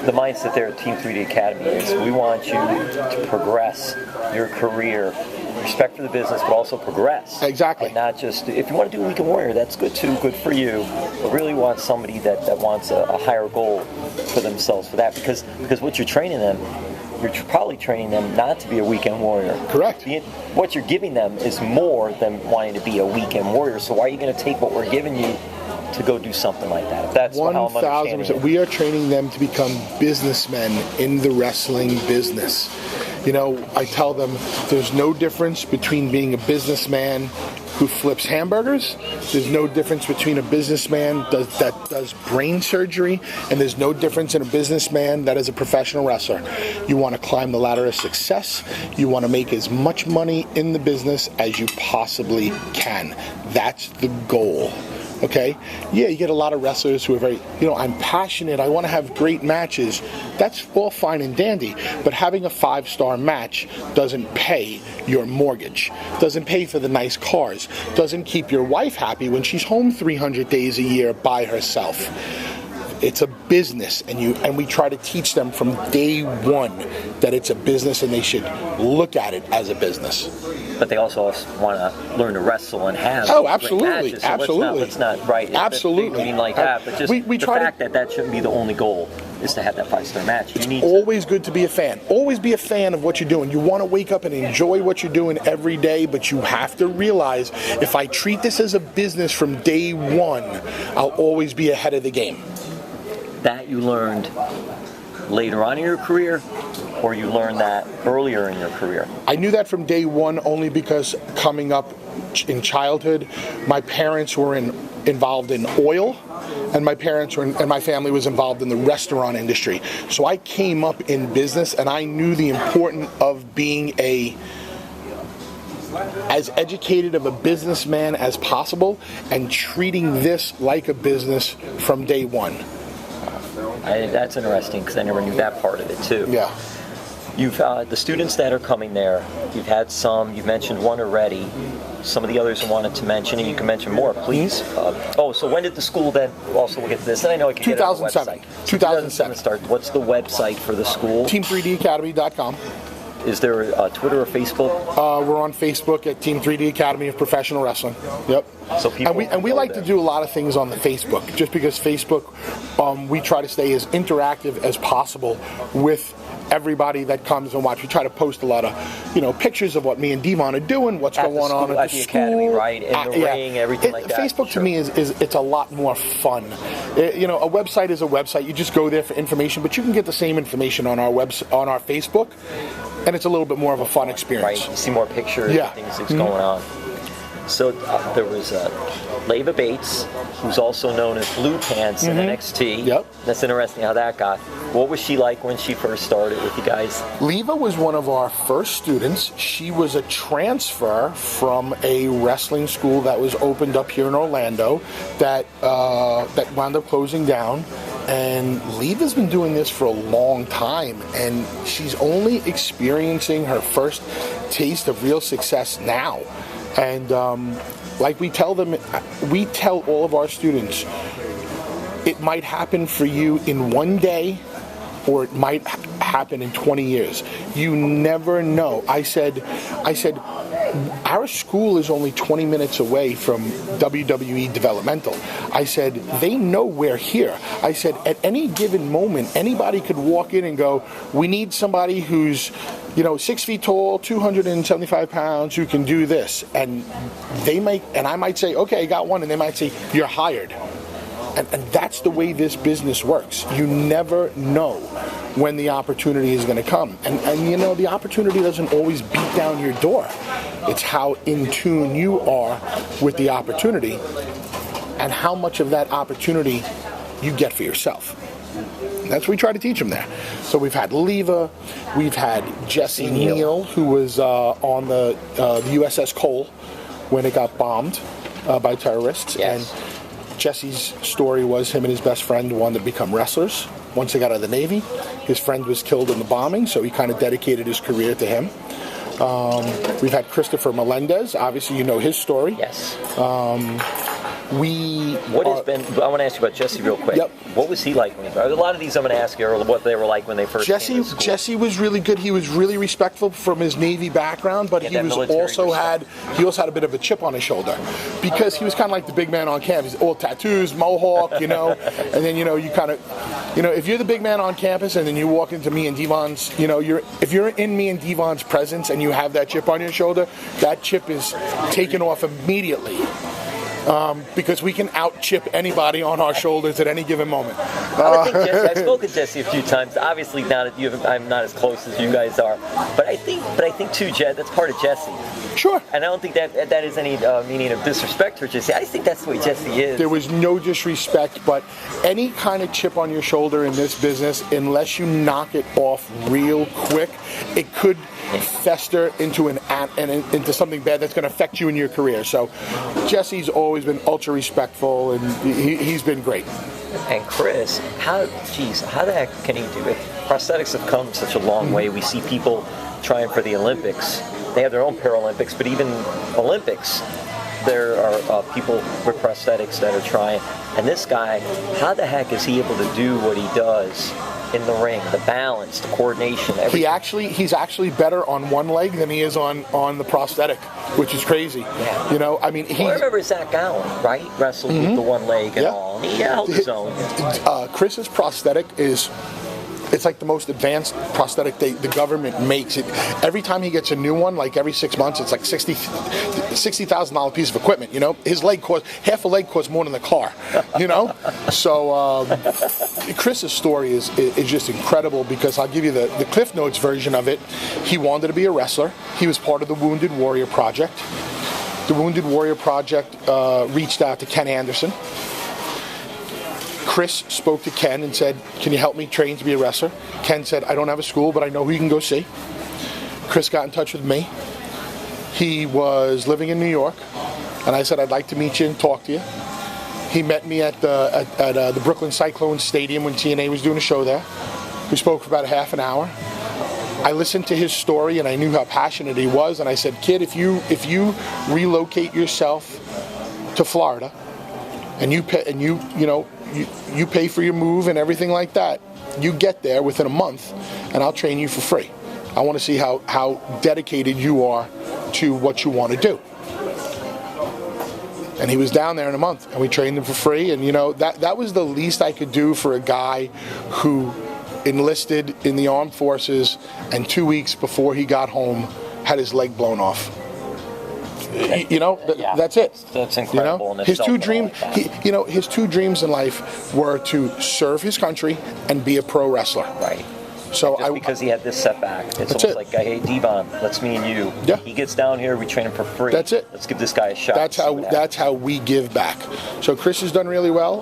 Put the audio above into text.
the mindset there at Team 3D Academy is we want you to progress your career, respect for the business, but also progress. Exactly. And not just, if you want to do Weekend Warrior, that's good too, good for you, but really want somebody that wants a higher goal for themselves for that, because what you're training them, you're probably training them not to be a weekend warrior. Correct. What you're giving them is more than wanting to be a weekend warrior, so why are you going to take what we're giving you to go do something like that? If that's how I'm understanding it. We are training them to become businessmen in the wrestling business. You know, I tell them there's no difference between being a businessman who flips hamburgers. There's no difference between a businessman that does brain surgery, and there's no difference in a businessman that is a professional wrestler. You want to climb the ladder of success. You want to make as much money in the business as you possibly can. That's the goal. Okay? Yeah, you get a lot of wrestlers who are very, I'm passionate, I want to have great matches. That's all fine and dandy, but having a 5-star match doesn't pay your mortgage, doesn't pay for the nice cars, doesn't keep your wife happy when she's home 300 days a year by herself. It's a business, and we try to teach them from day one that it's a business and they should look at it as a business. But they also want to learn to wrestle and have absolutely, great matches. So absolutely. Let's not right. Absolutely. I mean like that, but just we the fact that shouldn't be the only goal is to have that 5-star match. It's always good to be a fan. Always be a fan of what you're doing. You want to wake up and enjoy what you're doing every day, but you have to realize if I treat this as a business from day one, I'll always be ahead of the game. That you learned later on in your career, or you learned that earlier in your career? I knew that from day one only because coming up in childhood, my parents were involved in oil, and my family was involved in the restaurant industry. So I came up in business, and I knew the importance of being as educated of a businessman as possible and treating this like a business from day one. That's interesting because I never knew that part of it too. Yeah. You've the students that are coming there. You've had some. You've mentioned one already. Some of the others I wanted to mention, and you can mention more, please. So when did the school then? Also, we'll get to this. And I know I can 2007. Get it on the website. 2007 start. What's the website for the school? Team3dacademy.com. Is there a Twitter or Facebook? We're on Facebook at Team 3D Academy of Professional Wrestling. Yep. So people we like to do a lot of things on the Facebook, just because Facebook, we try to stay as interactive as possible with everybody that comes and watch. We try to post a lot of, pictures of what me and D-Von are doing, what's going on at the school, academy, right? In the ring, everything like that. Facebook to me is it's a lot more fun. A website is a website. You just go there for information, but you can get the same information on our Facebook, and it's a little bit more of a fun experience. Right. You see more pictures and things that's going on. So there was Leva Bates, who's also known as Blue Pants in NXT. Yep. That's interesting how that got. What was she like when she first started with you guys? Leva was one of our first students. She was a transfer from a wrestling school that was opened up here in Orlando that wound up closing down. And Leva's been doing this for a long time, and she's only experiencing her first taste of real success now. And like we tell all of our students, it might happen for you in one day, or it might happen in 20 years. You never know. I said, our school is only 20 minutes away from WWE Developmental. I said, they know we're here. I said, at any given moment, anybody could walk in and go, we need somebody who's 6 feet tall, 275 pounds, who can do this. And I might say, okay, I got one. And they might say, you're hired. And that's the way this business works. You never know when the opportunity is going to come. And the opportunity doesn't always beat down your door. It's how in tune you are with the opportunity and how much of that opportunity you get for yourself. That's what we try to teach them there. So we've had Leva, we've had Jesse Neal, who was on the USS Cole when it got bombed by terrorists. Yes. And Jesse's story was him and his best friend wanted to become wrestlers. Once they got out of the Navy, his friend was killed in the bombing, so he kind of dedicated his career to him. We've had Christopher Melendez. Obviously, you know his story. Yes. What has been? I want to ask you about Jesse real quick. Yep. What was he like? A lot of these I'm going to ask you are what they were like when they first came to school. Jesse was really good. He was really respectful from his Navy background, but he also had a bit of a chip on his shoulder because he was kind of like the big man on campus, all tattoos, mohawk, and then you kind of, if you're the big man on campus and then you walk into me and D-Von's, if you're in me and D-Von's presence and you have that chip on your shoulder, that chip is taken off immediately. Because we can out-chip anybody on our shoulders at any given moment. I've spoken to Jesse a few times. Obviously, I'm not as close as you guys are, but I think too, Jed, that's part of Jesse. Sure. And I don't think that is any meaning of disrespect for Jesse. I think that's the way Jesse is. There was no disrespect, but any kind of chip on your shoulder in this business, unless you knock it off real quick, it could fester into into something bad that's going to affect you in your career. So Jesse's always been ultra respectful, and he's been great. And Chris, how the heck can he do it? Prosthetics have come such a long way. We see people trying for the Olympics. They have their own Paralympics, but even Olympics, there are people with prosthetics that are trying. And this guy, how the heck is he able to do what he does in the ring? The balance, the coordination, everything. He's actually better on one leg than he is on the prosthetic, which is crazy. Yeah. I remember Zach Allen, right? Wrestled with the one leg and all. And he held his own. Chris's prosthetic it's like the most advanced prosthetic the government makes. It every time he gets a new one, like every 6 months, it's like $60,000 piece of equipment. His leg half a leg costs more than the car. So Chris's story is just incredible because I'll give you the Cliff Notes version of it. He wanted to be a wrestler. He was part of the Wounded Warrior Project. The Wounded Warrior Project reached out to Ken Anderson. Chris spoke to Ken and said, "Can you help me train to be a wrestler?" Ken said, "I don't have a school, but I know who you can go see." Chris got in touch with me. He was living in New York, and I said, "I'd like to meet you and talk to you." He met me at the Brooklyn Cyclone Stadium when TNA was doing a show there. We spoke for about a half an hour. I listened to his story, and I knew how passionate he was. And I said, "Kid, if you relocate yourself to Florida, and you pay for your move and everything like that, you get there within a month, and I'll train you for free. I want to see how dedicated you are to what you want to do." And he was down there in a month, and we trained him for free. And that was the least I could do for a guy who enlisted in the armed forces, and 2 weeks before he got home had his leg blown off. That's it. That's incredible. His two dreams in life were to serve his country and be a pro wrestler. Right. So because he had this setback, it's almost like, hey, D-Von, that's me and you. Yeah. He gets down here, we train him for free. That's it. Let's give this guy a shot. That's how we give back. So Chris has done really well.